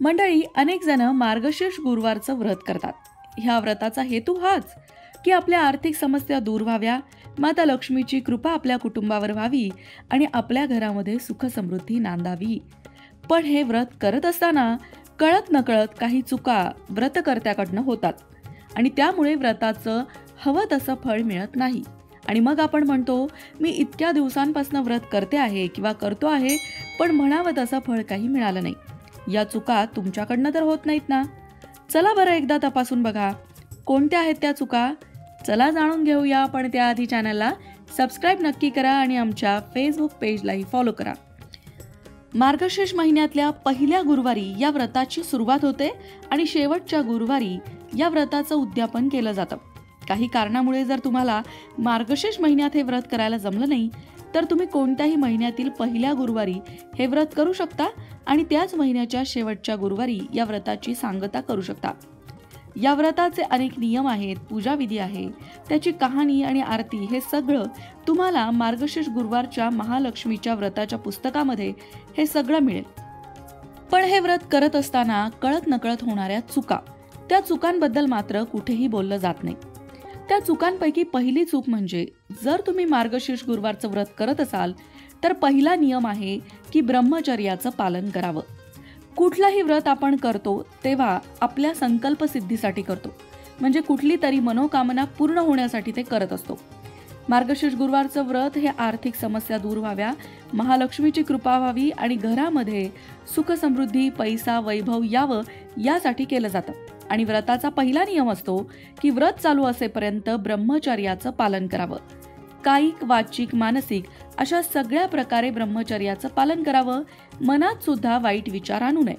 मंडळी, अनेक जण मार्गशीर्ष गुरुवारचं व्रत करतात. ह्या व्रताचा हेतू हाच की आपल्या आर्थिक समस्या दूर व्हाव्या, माता लक्ष्मीची कृपा आपल्या कुटुंबावर व्हावी आणि आपल्या घरामध्ये सुख समृद्धी नांदावी. पण हे व्रत करत असताना कळत नकळत काही चुका व्रतकर्त्याकडनं होतात आणि त्यामुळे व्रताचं हवं तसं फळ मिळत नाही. आणि मग आपण म्हणतो, मी इतक्या दिवसांपासून व्रत करते आहे किंवा करतो आहे, पण म्हणावं तसं फळ काही मिळालं नाही. या चुका तुमच्याकडनं तर होत नाहीत ना? चला बरं एकदा तपासून बघा, कोणत्या आहेत त्या चुका. चला जाणून घेऊया, पण त्याआधी चॅनलला सबस्क्राईब नक्की करा आणि आमच्या फेसबुक पेजलाही फॉलो करा. मार्गशीर्ष महिन्यातल्या पहिल्या गुरुवारी या व्रताची सुरुवात होते आणि शेवटच्या गुरुवारी या व्रताचं उद्यापन केलं जातं. काही कारणामुळे जर तुम्हाला मार्गशीर्ष महिन्यात हे व्रत करायला जमलं नाही, तर तुम्ही कोणत्याही महिन्यातील पहिल्या गुरुवारी हे व्रत करू शकता आणि त्याच महिन्याच्या शेवटच्या गुरुवारी या व्रताची सांगता करू शकता. या व्रताचे अनेक नियम आहेत, पूजाविधी आहे, त्याची कहाणी आणि आरती हे सगळं तुम्हाला मार्गशीर्ष गुरुवारच्या महालक्ष्मीच्या व्रताच्या पुस्तकामध्ये हे सगळं मिळेल. पण हे व्रत करत असताना कळत नकळत होणाऱ्या चुका, त्या चुकांबद्दल मात्र कुठेही बोललं जात नाही. त्या चुकांपैकी पहिली चूक म्हणजे, जर तुम्ही मार्गशीर्ष गुरुवारचं व्रत करत असाल तर पहिला नियम आहे की ब्रह्मचर्याचं पालन करावं. कुठलंही व्रत आपण करतो तेव्हा आपल्या संकल्पसिद्धीसाठी करतो, म्हणजे कुठली तरी मनोकामना पूर्ण होण्यासाठी ते करत असतो. मार्गशीर्ष गुरुवारचं व्रत हे आर्थिक समस्या दूर व्हाव्या, महालक्ष्मीची कृपा व्हावी आणि घरामध्ये सुख समृद्धी, पैसा, वैभव यावं यासाठी केलं जातं. आणि व्रताचा पहिला नियम असतो की व्रत चालू असेपर्यंत ब्रह्मचर्याचं पालन करावं. कायिक, वाचिक, मानसिक अशा सगळ्या प्रकारे ब्रह्मचर्याचं पालन करावं. मनात सुद्धा वाईट विचार आणू नये,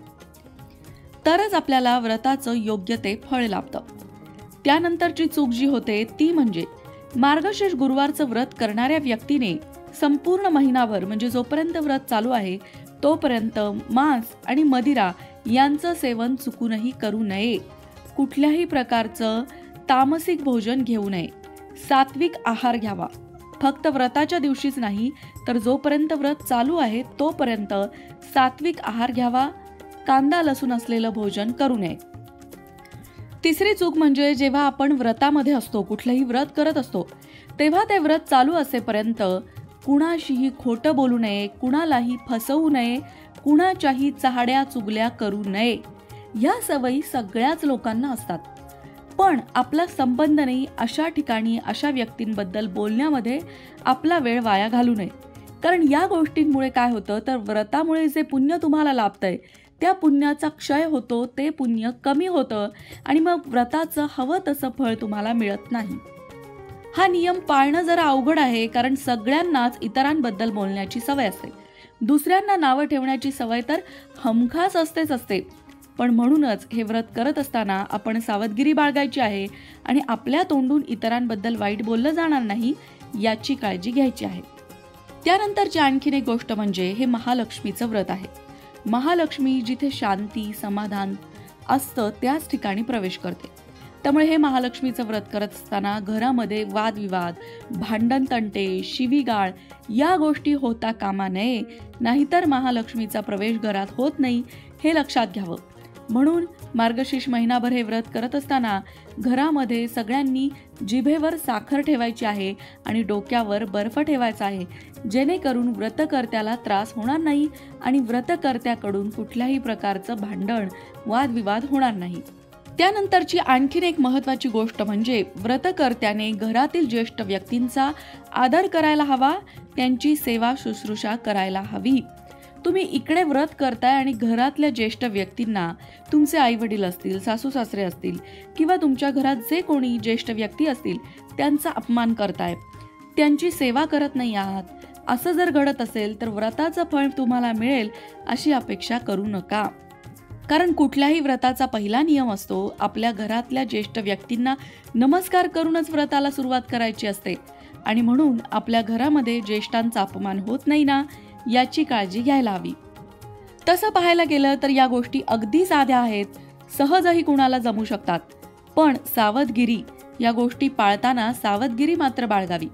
तरच आपल्याला व्रताचं योग्य ते फळ लाभतं. त्यानंतरची चूक जी होते ती म्हणजे, मार्गशीर्ष गुरुवारचं व्रत करणाऱ्या व्यक्तीने संपूर्ण महिनाभर, म्हणजे जोपर्यंत व्रत चालू आहे तोपर्यंत मांस आणि मदिरा यांचं सेवन चुकूनही करू नये. कुठल्याही प्रकारचं तामसिक भोजन घेऊ नये. सात्विक आहार घ्यावा. फक्त व्रताच्या दिवशीच नाही, तर जोपर्यंत व्रत चालू आहे तोपर्यंत सात्विक आहार घ्यावा. कांदा लसूण असलेलं भोजन करू नये. तिसरी चूक म्हणजे, जेव्हा आपण व्रतामध्ये असतो, कुठलंही व्रत करत असतो, तेव्हा ते व्रत चालू असेपर्यंत कुणाशीही खोटं बोलू नये, कुणालाही फसवू नये, कुणाच्याही चहाड्या चुगल्या करू नये. या सवयी सगळ्याच लोकांना असतात, पण आपला संबंध नाही अशा ठिकाणी अशा व्यक्तींबद्दल बोलण्यामध्ये आपला वेळ वाया घालू नये. कारण या गोष्टींमुळे काय होतं, तर व्रतामुळे जे पुण्य तुम्हाला लाभतंय त्या पुण्याचा क्षय होतो, ते पुण्य कमी होतं आणि मग व्रताचं हवं तसं फळ तुम्हाला मिळत नाही. हा नियम पाळणं जरा अवघड आहे, कारण सगळ्यांनाच इतरांबद्दल बोलण्याची सवय असते. दुसऱ्यांना नावं ठेवण्याची सवय तर हमखास असते. पण म्हणूनच हे व्रत करत असताना आपण सावधगिरी बाळगायची आहे आणि आपल्या तोंडून इतरांबद्दल वाईट बोललं जाणार नाही याची काळजी घ्यायची आहे. त्यानंतरची आणखीन एक गोष्ट म्हणजे, हे महालक्ष्मीचं व्रत आहे. महालक्ष्मी जिथे शांती, समाधान असतं त्याच ठिकाणी प्रवेश करते. त्यामुळे हे महालक्ष्मीचं व्रत करत असताना घरामध्ये वादविवाद, भांडण, तंटे, शिवीगाळ या गोष्टी होता कामा नये, नाहीतर महालक्ष्मीचा प्रवेश घरात होत नाही हे लक्षात घ्यावं. म्हणून मार्गशीर्ष महिनाभर हे व्रत करत असताना घरामध्ये सगळ्यांनी जिभेवर साखर ठेवायची आहे आणि डोक्यावर बर्फ ठेवायचा आहे, जेणेकरून व्रतकर्त्याला त्रास होणार नाही आणि व्रतकर्त्याकडून कुठल्याही प्रकारचं भांडण, वादविवाद होणार नाही. त्यानंतरची आणखीन एक महत्त्वाची गोष्ट म्हणजे, व्रतकर्त्याने घरातील ज्येष्ठ व्यक्तींचा आदर करायला हवा, त्यांची सेवा शुश्रूषा करायला हवी. तुम्ही इकडे व्रत करताय आणि घरातल्या ज्येष्ठ व्यक्तींना, तुमचे आई वडील असतील, सासू सासरे असतील किंवा तुमच्या घरात जे कोणी ज्येष्ठ व्यक्ती असतील त्यांचा अपमान करताय, त्यांची सेवा करत नाही आहात. असं जर घडत असेल तर व्रताचं फळ तुम्हाला मिळेल अशी अपेक्षा करू नका. कारण कुठल्याही व्रताचा पहिला नियम असतो, आपल्या घरातल्या ज्येष्ठ व्यक्तींना नमस्कार करूनच व्रताला सुरुवात करायची असते. आणि म्हणून आपल्या घरामध्ये ज्येष्ठांचा अपमान होत नाही ना, याची काळजी घ्यायला हवी. तसं पाहायला गेलं तर या गोष्टी अगदी साध्या आहेत, सहजही कुणाला जमू शकतात. पण सावधगिरी, या गोष्टी पाळताना सावधगिरी मात्र बाळगावी.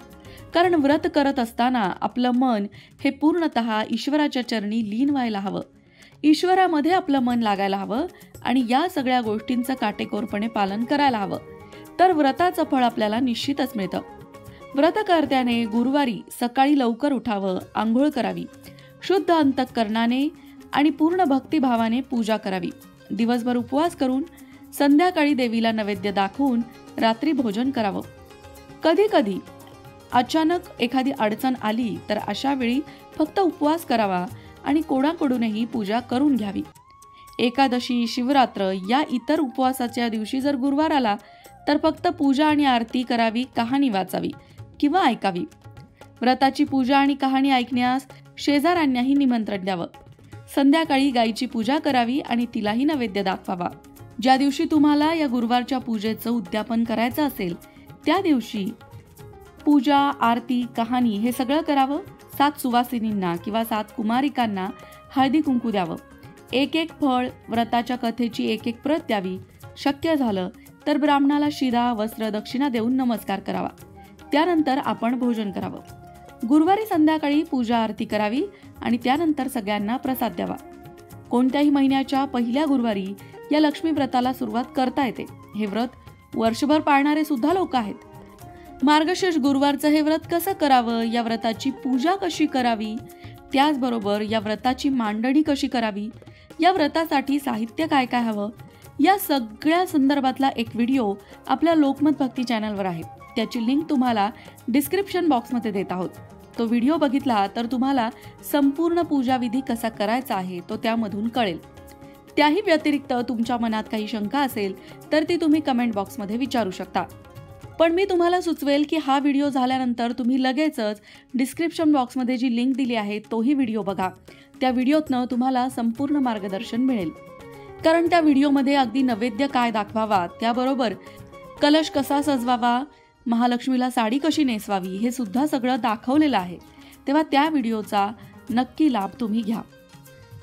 कारण व्रत करत असताना आपलं मन हे पूर्णतः ईश्वराच्या चरणी लीन व्हायला हवं. ईश्वरामध्ये आपलं मन लागायला हवं आणि या सगळ्या गोष्टींचं काटेकोरपणे पालन करायला हवं, तर व्रताचं फळ आपल्याला निश्चितच मिळतं. व्रतकर्त्याने गुरुवारी सकाळी लवकर उठावं, आंघोळ करावी, शुद्ध अंतःकरणाने आणि पूर्ण भक्तिभावाने पूजा करावी. दिवसभर उपवास करून संध्याकाळी देवीला नैवेद्य दाखवून रात्री भोजन करावं. कधी कधी अचानक एखादी अडचण आली तर अशा वेळी फक्त उपवास करावा आणि कोणाकडूनही पूजा करून घ्यावी. एकादशी, शिवरात्र या इतर उपवासाच्या दिवशी जर गुरुवार आला तर फक्त पूजा आणि आरती करावी, कहाणी वाचावी किंवा ऐकावी. व्रताची पूजा आणि कहाणी ऐकण्यास शेजाऱ्यांनाही निमंत्रण द्यावं. संध्याकाळी गायीची पूजा करावी आणि तिलाही नैवेद्य दाखवावा. ज्या दिवशी तुम्हाला या गुरुवारच्या पूजेचं उद्यापन करायचं असेल त्या दिवशी पूजा, आरती, कहाणी हे सगळं करावं. 7 सुवासिनींना किंवा 7 कुमारिकांना हळदी कुंकू द्यावं. एक फळ, व्रताच्या कथेची एक प्रत द्यावी. शक्य झालं तर ब्राह्मणाला शिदा, वस्त्र, दक्षिणा देऊन नमस्कार करावा. त्यानंतर आपण भोजन करावं. गुरुवारी संध्याकाळी पूजा आरती करावी आणि त्यानंतर सगळ्यांना प्रसाद द्यावा. कोणत्याही महिन्याच्या पहिल्या गुरुवारी या लक्ष्मी व्रताला सुरुवात करता येते. हे व्रत वर्षभर पाळणारे सुद्धा लोक आहेत. मार्गशीर्ष गुरुवारचं हे व्रत कसं करावं, या व्रताची पूजा कशी करावी, त्याचबरोबर या व्रताची मांडणी कशी करावी, या व्रतासाठी साहित्य काय काय हवं, या सगळ्या संदर्भातला एक व्हिडिओ आपल्या लोकमत भक्ती चॅनलवर आहे. त्याची लिंक तुम्हाला डिस्क्रिप्शन बॉक्समध्ये देत आहोत. तो व्हिडिओ बघितला तर तुम्हाला संपूर्ण पूजाविधी कसा करायचा आहे तो त्यामधून कळेल. त्याही व्यतिरिक्त तुमच्या मनात काही शंका असेल तर ती तुम्ही कमेंट बॉक्समध्ये विचारू शकता. पण मी तुम्हाला सुचवेल की हा व्हिडिओ झाल्यानंतर तुम्ही लगेचच डिस्क्रिप्शन बॉक्समध्ये जी लिंक दिली आहे तोही व्हिडिओ बघा. त्या व्हिडिओतनं तुम्हाला संपूर्ण मार्गदर्शन मिळेल. कारण त्या व्हिडिओमध्ये अगदी नैवेद्य काय दाखवावा, त्याबरोबर कलश कसा सजवावा, महालक्ष्मीला साडी कशी नेसवावी हे सुद्धा सगळं दाखवलेलं आहे. तेव्हा त्या व्हिडिओचा नक्की लाभ तुम्ही घ्या.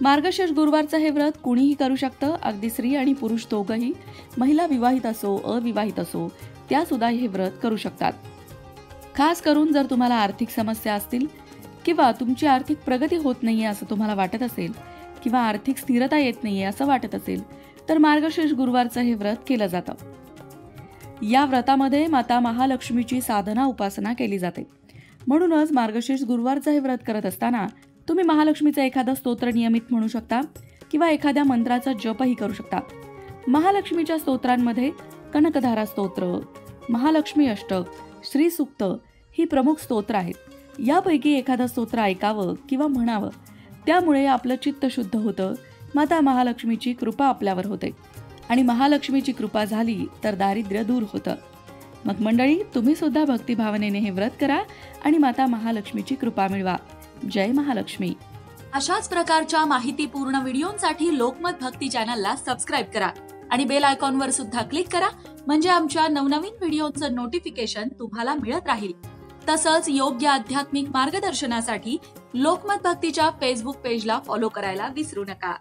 मार्गशीर्ष गुरुवारचं हे व्रत कुणीही करू शकतं. अगदी स्त्री आणि पुरुष दोघंही, महिला विवाहित असो अविवाहित असो, त्या सुद्धा हे व्रत करू शकतात. खास करून जर तुम्हाला आर्थिक समस्या असतील किंवा तुमची आर्थिक प्रगती होत नाहीये असं तुम्हाला वाटत असेल किंवा आर्थिक स्थिरता येत नाहीये असं वाटत असेल तर मार्गशीर्ष गुरुवारचं हे व्रत केलं जातं. या व्रतामध्ये माता महालक्ष्मीची साधना उपासना केली जाते. म्हणूनच मार्गशीर्ष गुरुवारचं हे व्रत करत असताना तुम्ही महालक्ष्मीचं एखादं स्तोत्र नियमित म्हणू शकता किंवा एखाद्या मंत्राचा जपही करू शकता. महालक्ष्मीच्या स्तोत्रांमध्ये कनकधारा स्तोत्र, महालक्ष्मी अष्टक, श्री सूक्त ही प्रमुख स्तोत्र आहेत. यापैकी एखादं स्तोत्र ऐकावं किंवा म्हणावं. त्यामुळे आपलं चित्त शुद्ध होतं, माता महालक्ष्मीची कृपा आपल्यावर होते आणि महालक्ष्मीची कृपा झाली तर दारिद्र्य दूर होतं. मग मंडळी, तुम्ही सुद्धा भक्तिभावनेने हे व्रत करा आणि माता महालक्ष्मीची कृपा मिळवा. जय महालक्ष्मी. अशाच प्रकारच्या माहितीपूर्ण व्हिडिओंसाठी लोकमत भक्ती चॅनलला सबस्क्राईब करा आणि बेल आयकॉनवर सुद्धा क्लिक करा, म्हणजे आमच्या नवनवीन व्हिडिओचं नोटिफिकेशन तुम्हाला मिळत राहील. तसंच योग्य आध्यात्मिक मार्गदर्शनासाठी लोकमत भक्तीच्या फेसबुक पेजला फॉलो करायला विसरू नका.